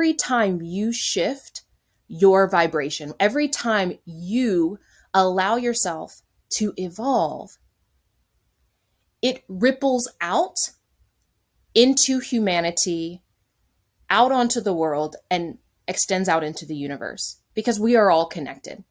every time you shift your vibration, every time you allow yourself to evolve, it ripples out into humanity, out onto the world, and extends out into the universe because we are all connected.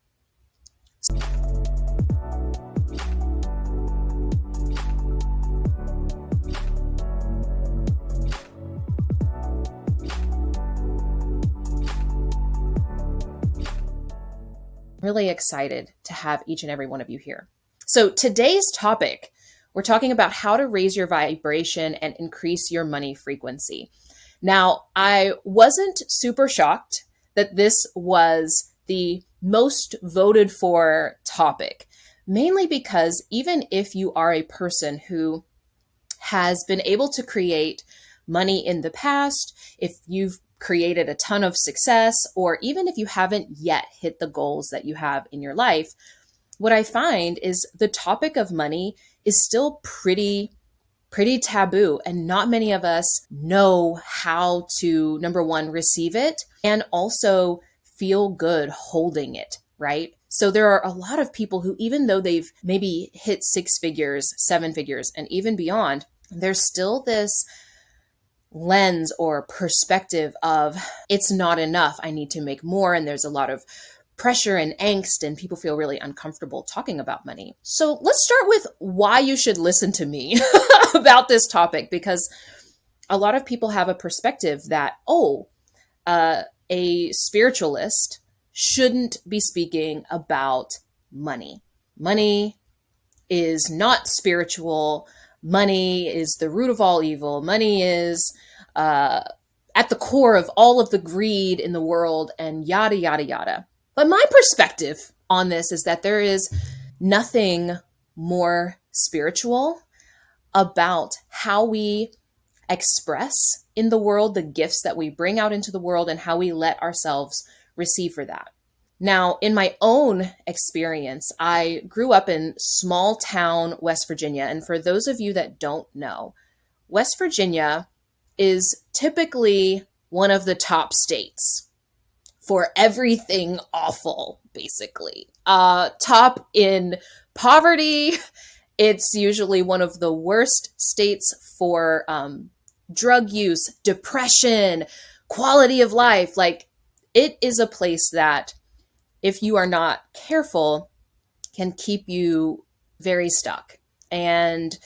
Really excited to have each and every one of you here. So today's topic, we're talking about how to raise your vibration and increase your money frequency. Now, I wasn't super shocked that this was the most voted for topic, mainly because even if you are a person who has been able to create money in the past, if you've created a ton of success, or even if you haven't yet hit the goals that you have in your life, what I find is the topic of money is still pretty taboo, and not many of us know how to, number one, receive it and also feel good holding it, right? So there are a lot of people who, even though they've maybe hit 6 figures, 7 figures, and even beyond, there's still this lens or perspective of it's not enough. I need to make more. And there's a lot of pressure and angst, and people feel really uncomfortable talking about money. So let's start with why you should listen to me about this topic, because a lot of people have a perspective that, a spiritualist shouldn't be speaking about money. Money is not spiritual. Money is the root of all evil. Money is at the core of all of the greed in the world, and yada, yada, yada. But my perspective on this is that there is nothing more spiritual about how we express in the world the gifts that we bring out into the world and how we let ourselves receive for that. Now, in my own experience, I grew up in small town West Virginia. And for those of you that don't know, West Virginia is typically one of the top states for everything awful, basically. Top in poverty. It's usually one of the worst states for drug use, depression, quality of life. Like, it is a place that, if you are not careful, can keep you very stuck. And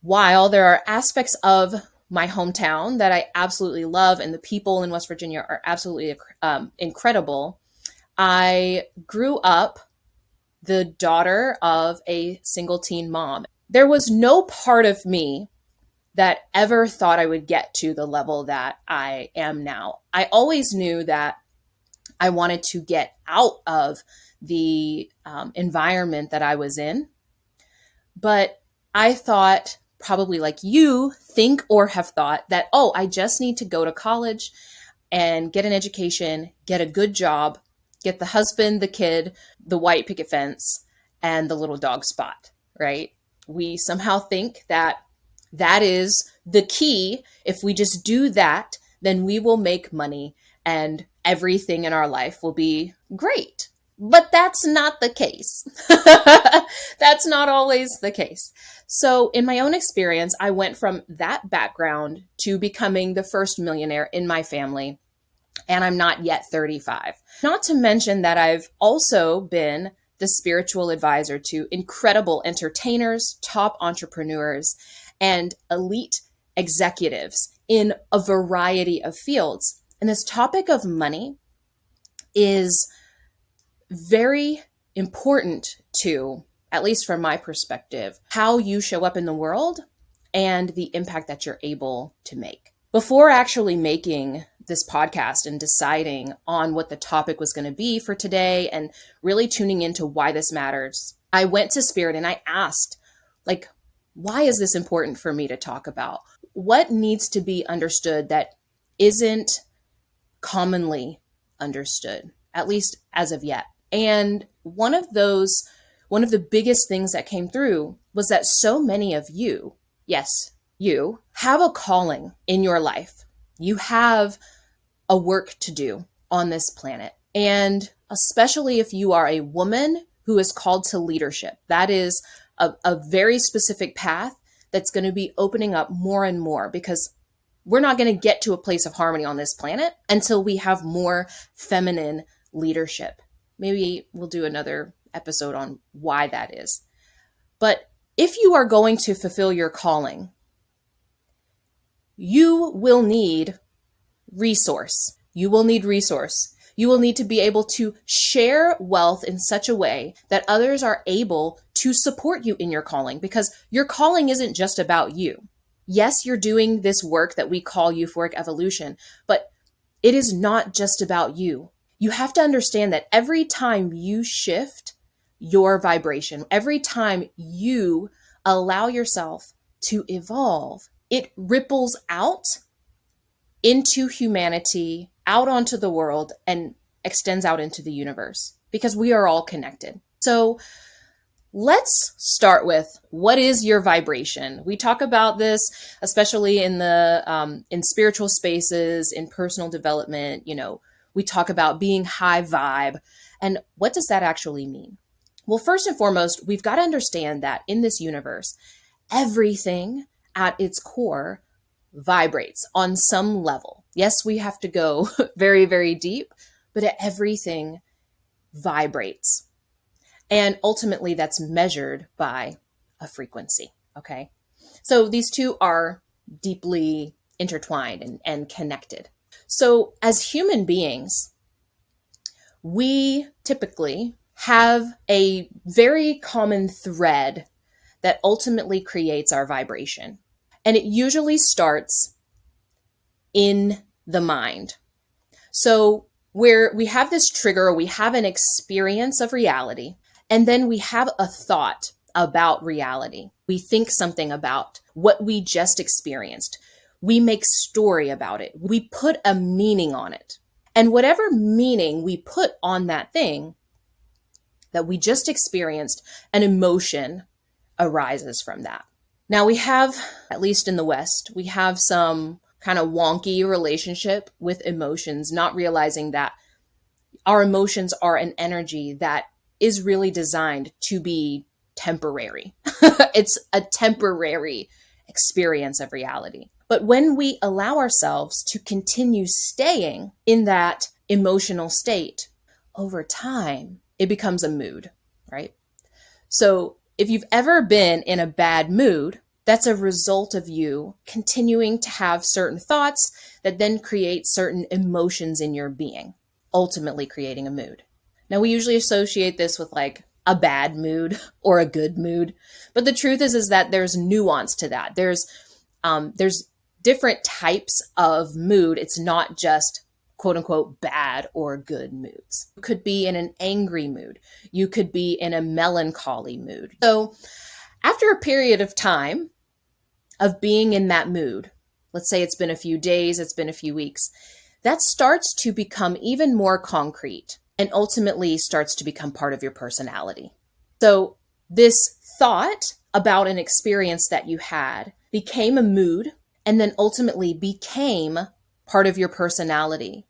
while there are aspects of my hometown that I absolutely love, and the people in West Virginia are absolutely incredible, I grew up the daughter of a single teen mom. There was no part of me that ever thought I would get to the level that I am now. I always knew that I wanted to get out of the environment that I was in. But I thought, probably like you think or have thought, that, I just need to go to college and get an education, get a good job, get the husband, the kid, the white picket fence, and the little dog spot, right? We somehow think that that is the key. If we just do that, then we will make money and everything in our life will be great. But that's not the case. That's not always the case. So in my own experience, I went from that background to becoming the first millionaire in my family. And I'm not yet 35. Not to mention that I've also been the spiritual advisor to incredible entertainers, top entrepreneurs, and elite executives in a variety of fields. And this topic of money is very important to, at least from my perspective, how you show up in the world and the impact that you're able to make. Before actually making this podcast and deciding on what the topic was going to be for today and really tuning into why this matters, I went to Spirit and I asked, why is this important for me to talk about? What needs to be understood that isn't commonly understood, at least as of yet? And one of the biggest things that came through was that so many of you, yes, you have a calling in your life. You have a work to do on this planet. And especially if you are a woman who is called to leadership, that is a very specific path that's going to be opening up more and more, because we're not going to get to a place of harmony on this planet until we have more feminine leadership. Maybe we'll do another episode on why that is. But if you are going to fulfill your calling, you will need resource. You will need resource. You will need to be able to share wealth in such a way that others are able to support you in your calling, because your calling isn't just about you. Yes, you're doing this work that we call euphoric evolution, but it is not just about you. You have to understand that every time you shift your vibration, every time you allow yourself to evolve, it ripples out into humanity, out onto the world, and extends out into the universe, because we are all connected. So let's start with, what is your vibration? We talk about this, especially in the in spiritual spaces, in personal development. We talk about being high vibe. And what does that actually mean? Well, first and foremost, we've got to understand that in this universe, everything at its core vibrates on some level. Yes, we have to go very, very deep, but everything vibrates. And ultimately, that's measured by a frequency. Okay. So these two are deeply intertwined and connected. So as human beings, we typically have a very common thread that ultimately creates our vibration. And it usually starts in the mind. So where we have this trigger, we have an experience of reality, and then we have a thought about reality. We think something about what we just experienced. We make story about it. We put a meaning on it. And whatever meaning we put on that thing that we just experienced, an emotion arises from that. Now we have, at least in the West, we have some kind of wonky relationship with emotions, not realizing that our emotions are an energy that is really designed to be temporary. It's a temporary experience of reality. But when we allow ourselves to continue staying in that emotional state, over time, it becomes a mood, right? So if you've ever been in a bad mood, that's a result of you continuing to have certain thoughts that then create certain emotions in your being, ultimately creating a mood. Now, we usually associate this with like a bad mood or a good mood, but the truth is that there's nuance to that. There's different types of mood. It's not just quote unquote bad or good moods. You could be in an angry mood. You could be in a melancholy mood. So after a period of time of being in that mood, let's say it's been a few days, it's been a few weeks, that starts to become even more concrete and ultimately starts to become part of your personality. So this thought about an experience that you had became a mood and then ultimately became part of your personality,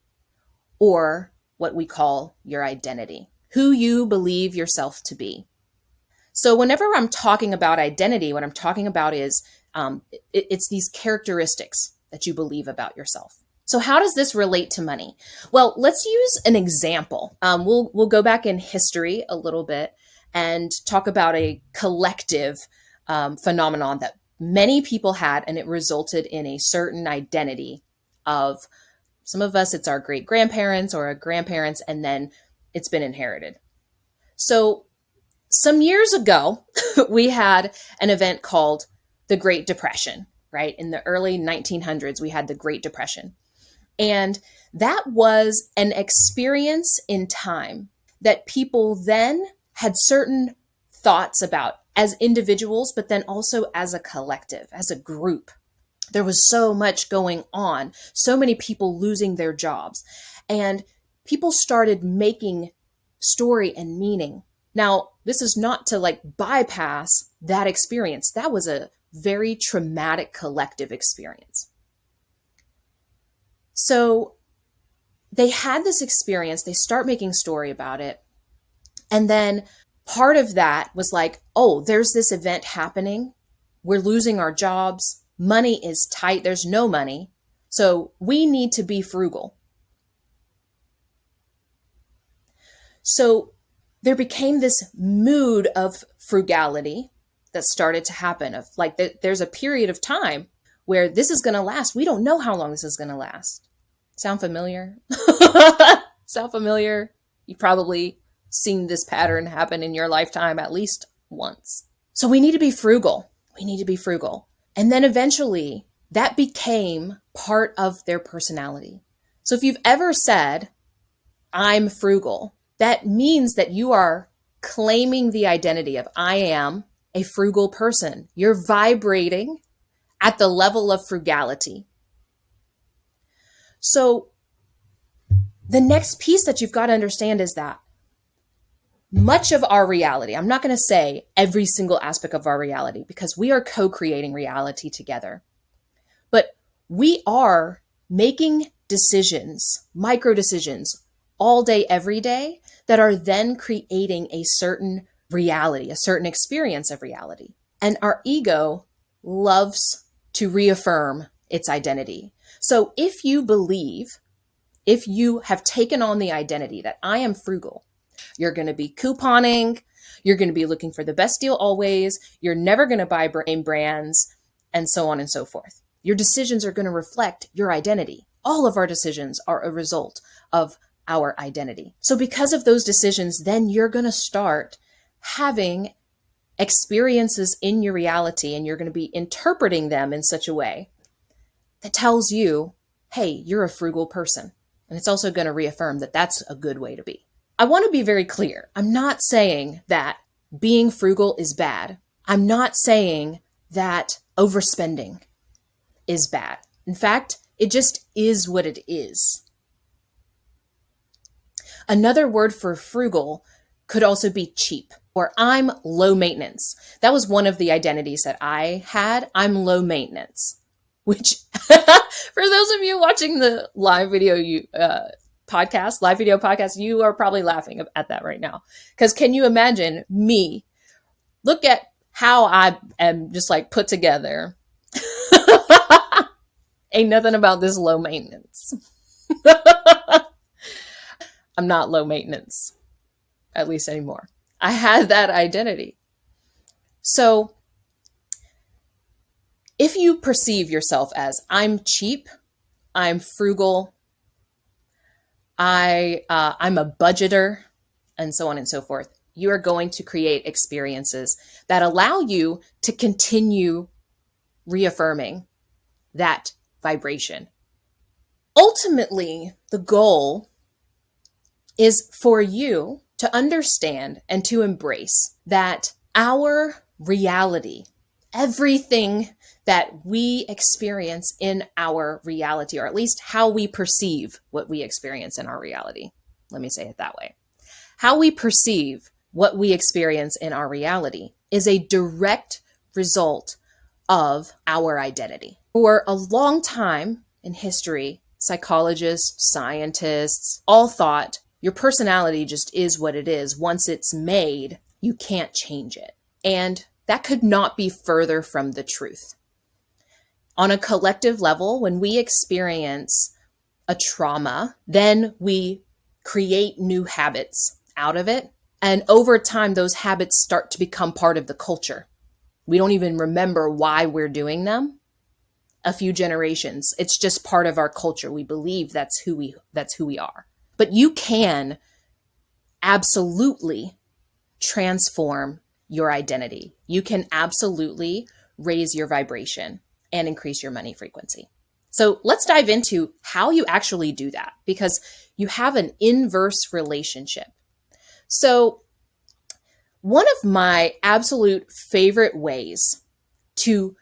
or what we call your identity, who you believe yourself to be. So whenever I'm talking about identity, what I'm talking about is it's these characteristics that you believe about yourself. So how does this relate to money? Well, let's use an example. We'll go back in history a little bit and talk about a collective phenomenon that many people had, and it resulted in a certain identity of some of us. It's our great grandparents or our grandparents, and then it's been inherited. So some years ago, we had an event called the Great Depression, right? In the early 1900s, we had the Great Depression. And that was an experience in time that people then had certain thoughts about as individuals, but then also as a collective, as a group. There was so much going on, so many people losing their jobs, and people started making story and meaning. Now, this is not to like bypass that experience. That was a very traumatic collective experience. So they had this experience, they start making story about it. And then part of that was like, oh, there's this event happening. We're losing our jobs. Money is tight. There's no money. So we need to be frugal. So there became this mood of frugality that started to happen, of like there's a period of time where this is going to last. We don't know how long this is going to last. Sound familiar? Sound familiar? You've probably seen this pattern happen in your lifetime at least once. So we need to be frugal. We need to be frugal. And then eventually that became part of their personality. So if you've ever said, I'm frugal, that means that you are claiming the identity of I am a frugal person. You're vibrating at the level of frugality. So the next piece that you've got to understand is that much of our reality, I'm not going to say every single aspect of our reality because we are co-creating reality together, but we are making decisions, micro decisions all day, every day that are then creating a certain reality, a certain experience of reality. And our ego loves to reaffirm its identity. So if you believe, if you have taken on the identity that I am frugal, you're going to be couponing, you're going to be looking for the best deal always, you're never going to buy name brands, and so on and so forth. Your decisions are going to reflect your identity. All of our decisions are a result of our identity. So because of those decisions, then you're going to start having experiences in your reality, and you're going to be interpreting them in such a way that tells you, hey, you're a frugal person. And it's also going to reaffirm that that's a good way to be. I want to be very clear. I'm not saying that being frugal is bad. I'm not saying that overspending is bad. In fact, it just is what it is. Another word for frugal could also be cheap, or I'm low maintenance. That was one of the identities that I had. I'm low maintenance, which for those of you watching the live video podcast, you are probably laughing at that right now. Because can you imagine me? Look at how I am just like put together. Ain't nothing about this low maintenance. I'm not low maintenance, at least anymore. I had that identity. So if you perceive yourself as I'm cheap, I'm frugal, I'm a budgeter, and so on and so forth, you are going to create experiences that allow you to continue reaffirming that vibration. Ultimately, the goal is for you to understand and to embrace that our reality, everything that we experience in our reality, or at least how we perceive what we experience in our reality. Let me say it that way. How we perceive what we experience in our reality is a direct result of our identity. For a long time in history, psychologists, scientists all thought your personality just is what it is. Once it's made, you can't change it. And that could not be further from the truth. On a collective level, when we experience a trauma, then we create new habits out of it. And over time, those habits start to become part of the culture. We don't even remember why we're doing them. A few generations, it's just part of our culture. We believe that's who we are. But you can absolutely transform your identity. You can absolutely raise your vibration and increase your money frequency. So let's dive into how you actually do that, because you have an inverse relationship. So one of my absolute favorite ways to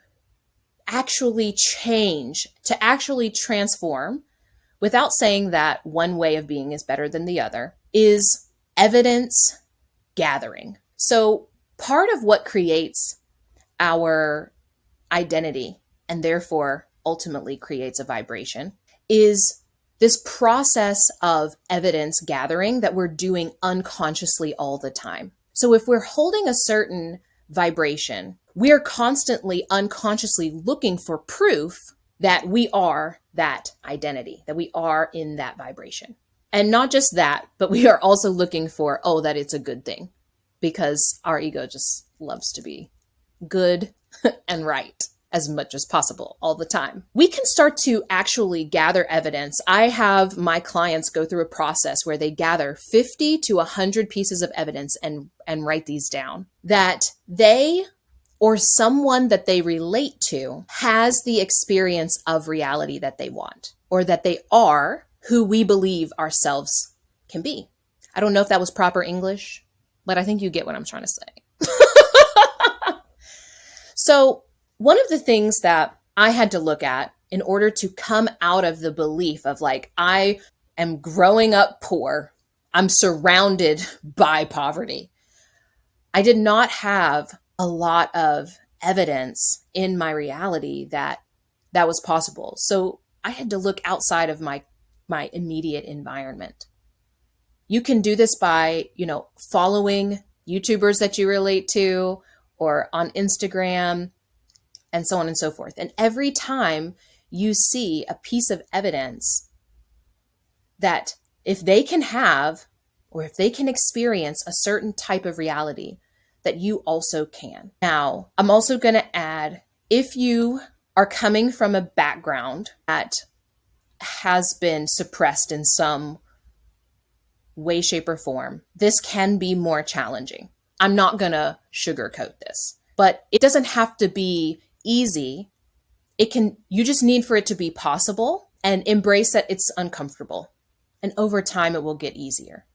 actually change, to actually transform, without saying that one way of being is better than the other, is evidence gathering. So part of what creates our identity, and therefore ultimately creates a vibration, is this process of evidence gathering that we're doing unconsciously all the time. So if we're holding a certain vibration, we're constantly unconsciously looking for proof that we are that identity, that we are in that vibration. And not just that, but we are also looking for, oh, that it's a good thing, because our ego just loves to be good and right as much as possible all the time. We can start to actually gather evidence. I have my clients go through a process where they gather 50 to 100 pieces of evidence and write these down that they or someone that they relate to has the experience of reality that they want, or that they are who we believe ourselves can be. I don't know if that was proper English, but I think you get what I'm trying to say. So one of the things that I had to look at in order to come out of the belief of like, I am growing up poor, I'm surrounded by poverty, I did not have a lot of evidence in my reality that that was possible. So I had to look outside of my immediate environment. You can do this by, following YouTubers that you relate to, or on Instagram, and so on and so forth. And every time you see a piece of evidence that if they can have, or if they can experience a certain type of reality, that you also can. Now, I'm also going to add, if you are coming from a background that has been suppressed in some way, shape, or form, this can be more challenging. I'm not going to sugarcoat this, but it doesn't have to be easy. You just need for it to be possible, and embrace that it's uncomfortable. And over time, it will get easier.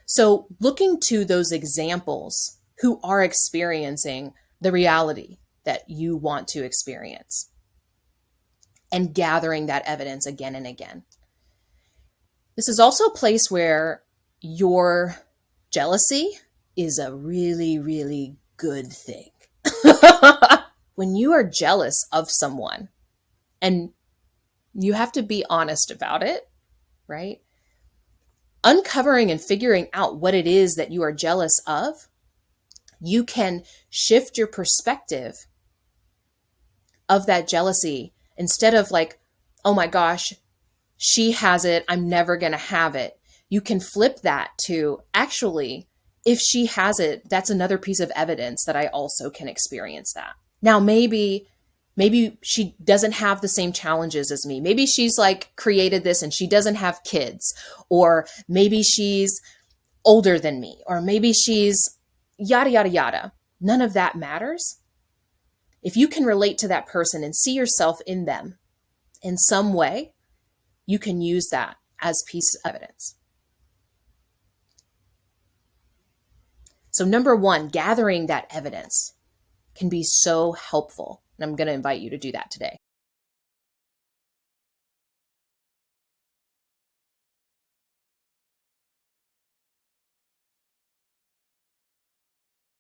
So looking to those examples who are experiencing the reality that you want to experience, and gathering that evidence again and again. This is also a place where your jealousy is a really, really good thing. When you are jealous of someone, and you have to be honest about it, right? Uncovering and figuring out what it is that you are jealous of, you can shift your perspective of that jealousy. Instead of like, oh my gosh, she has it, I'm never going to have it. You can flip that to, actually, if she has it, that's another piece of evidence that I also can experience that. Now, maybe she doesn't have the same challenges as me. Maybe she's like created this and she doesn't have kids, or maybe she's older than me, or maybe she's yada, yada, yada. None of that matters. If you can relate to that person and see yourself in them in some way, you can use that as piece of evidence. So number one, gathering that evidence can be so helpful. And I'm going to invite you to do that today.